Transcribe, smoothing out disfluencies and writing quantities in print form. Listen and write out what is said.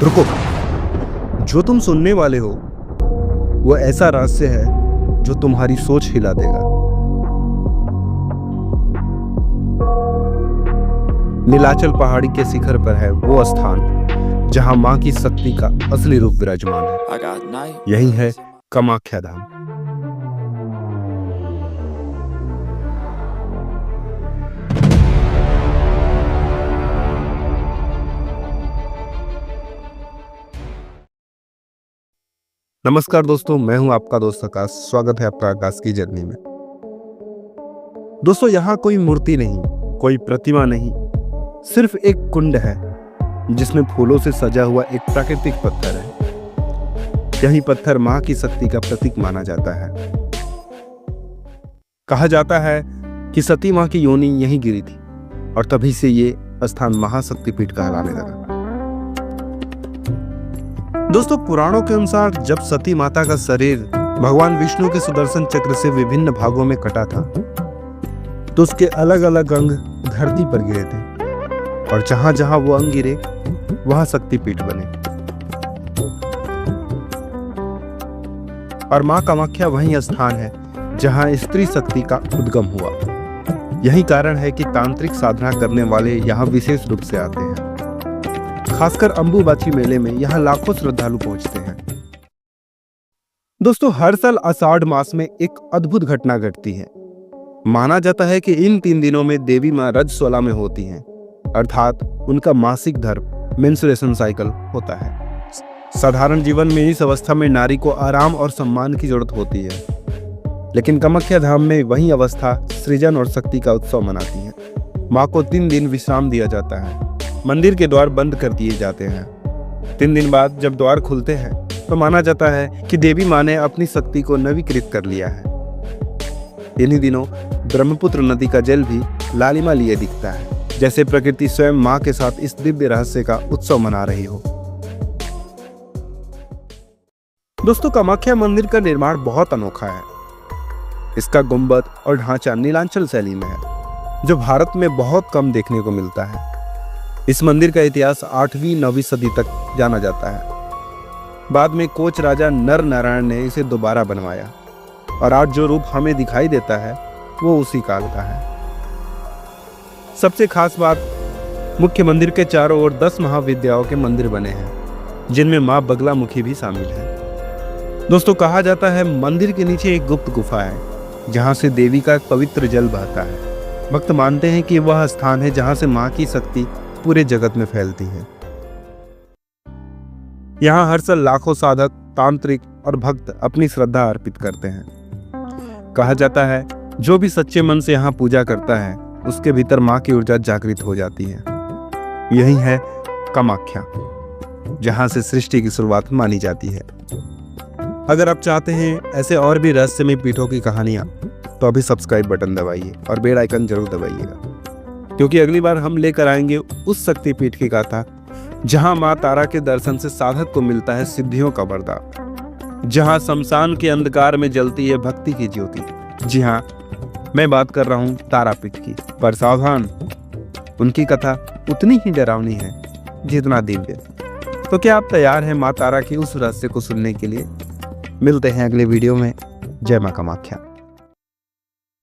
रुको, जो तुम सुनने वाले हो वो ऐसा रहस्य है जो तुम्हारी सोच हिला देगा। नीलाचल पहाड़ी के शिखर पर है वो स्थान जहां मां की शक्ति का असली रूप विराजमान है। यही है कामाख्या धाम। नमस्कार दोस्तों, मैं हूं आपका दोस्त आकाश। स्वागत है आपका आकाश की जर्नी में। दोस्तों, यहाँ कोई मूर्ति नहीं, कोई प्रतिमा नहीं, सिर्फ एक कुंड है जिसमें फूलों से सजा हुआ एक प्राकृतिक पत्थर है। यही पत्थर मां की शक्ति का प्रतीक माना जाता है। कहा जाता है कि सती मां की योनि यहीं गिरी थी और तभी से ये स्थान महाशक्तिपीठ कहलाने लगा। दोस्तों, पुराणों के अनुसार जब सती माता का शरीर भगवान विष्णु के सुदर्शन चक्र से विभिन्न भागों में कटा था तो उसके अलग अलग अंग धरती पर गिरे थे और जहां जहां वो अंग गिरे वहां शक्तिपीठ बने। और मां कामाख्या वही स्थान है जहां स्त्री शक्ति का उद्गम हुआ। यही कारण है कि तांत्रिक साधना करने वाले यहाँ विशेष रूप से आते हैं। खासकर अंबुबाची मेले में यहाँ लाखों श्रद्धालु पहुंचते हैं। दोस्तों, हर साल आषाढ़ मास में एक अद्भुत घटना घटती है। माना जाता है कि इन 3 दिनों में देवी मां रजस्वला में होती हैं, अर्थात उनका मासिक धर्म मेंस्ट्रुएशन साइकिल होता है। साधारण जीवन में इस अवस्था में नारी को आराम और सम्मान की जरूरत होती है, लेकिन कामाख्या धाम में वही अवस्था सृजन और शक्ति का उत्सव मनाती है। मां को 3 दिन विश्राम दिया जाता है। मंदिर के द्वार बंद कर दिए जाते हैं। 3 दिन बाद जब द्वार खुलते हैं तो माना जाता है कि देवी मां ने अपनी शक्ति को नवीकृत कर लिया है। इन्हीं दिनों ब्रह्मपुत्र नदी का जल भी लालिमा लिए दिखता है, जैसे प्रकृति स्वयं मां के साथ इस दिव्य रहस्य का उत्सव मना रही हो। दोस्तों, कामाख्या मंदिर का निर्माण बहुत अनोखा है। इसका गुंबद और ढांचा नीलांचल शैली में है, जो भारत में बहुत कम देखने को मिलता है। इस मंदिर का इतिहास 8वीं-9वीं सदी तक जाना जाता है। बाद में कोच राजा नर नारायण ने इसे दोबारा बनवाया और आज जो रूप हमें दिखाई देता है वो उसी काल का है। सबसे खास बात, मुख्य मंदिर के चारों ओर 10 महाविद्याओं के मंदिर बने हैं, जिनमें मां बगलामुखी भी शामिल है। दोस्तों, कहा जाता है मंदिर के नीचे एक गुप्त गुफा है जहां से देवी का पवित्र जल बहता है। भक्त मानते हैं कि वह स्थान है जहां से मां की शक्ति पूरे जगत में फैलती है। यहाँ हर साल लाखों साधक, तांत्रिक और भक्त अपनी श्रद्धा अर्पित करते हैं। कहा जाता है जो भी सच्चे मन से यहाँ पूजा करता है उसके भीतर मां की ऊर्जा जागृत हो जाती है। यही है कामाख्या, जहां से सृष्टि की शुरुआत मानी जाती है। अगर आप चाहते हैं ऐसे और भी रहस्यमय पीठों की कहानियां तो अभी सब्सक्राइब बटन दबाइए और बेल आइकन जरूर दबाइएगा, क्योंकि अगली बार हम लेकर आएंगे उस शक्तिपीठ की गाथा जहां मां तारा के दर्शन से साधक को मिलता है सिद्धियों का वरदान, जहां शमशान के अंधकार में जलती है भक्ति की ज्योति। जी हाँ, मैं बात कर रहा हूं तारापीठ की। पर सावधान, उनकी कथा उतनी ही डरावनी है जितना दिव्य। तो क्या आप तैयार हैं मां तारा की उस रहस्य को सुनने के लिए? मिलते हैं अगले वीडियो में। जय मां कामाख्या।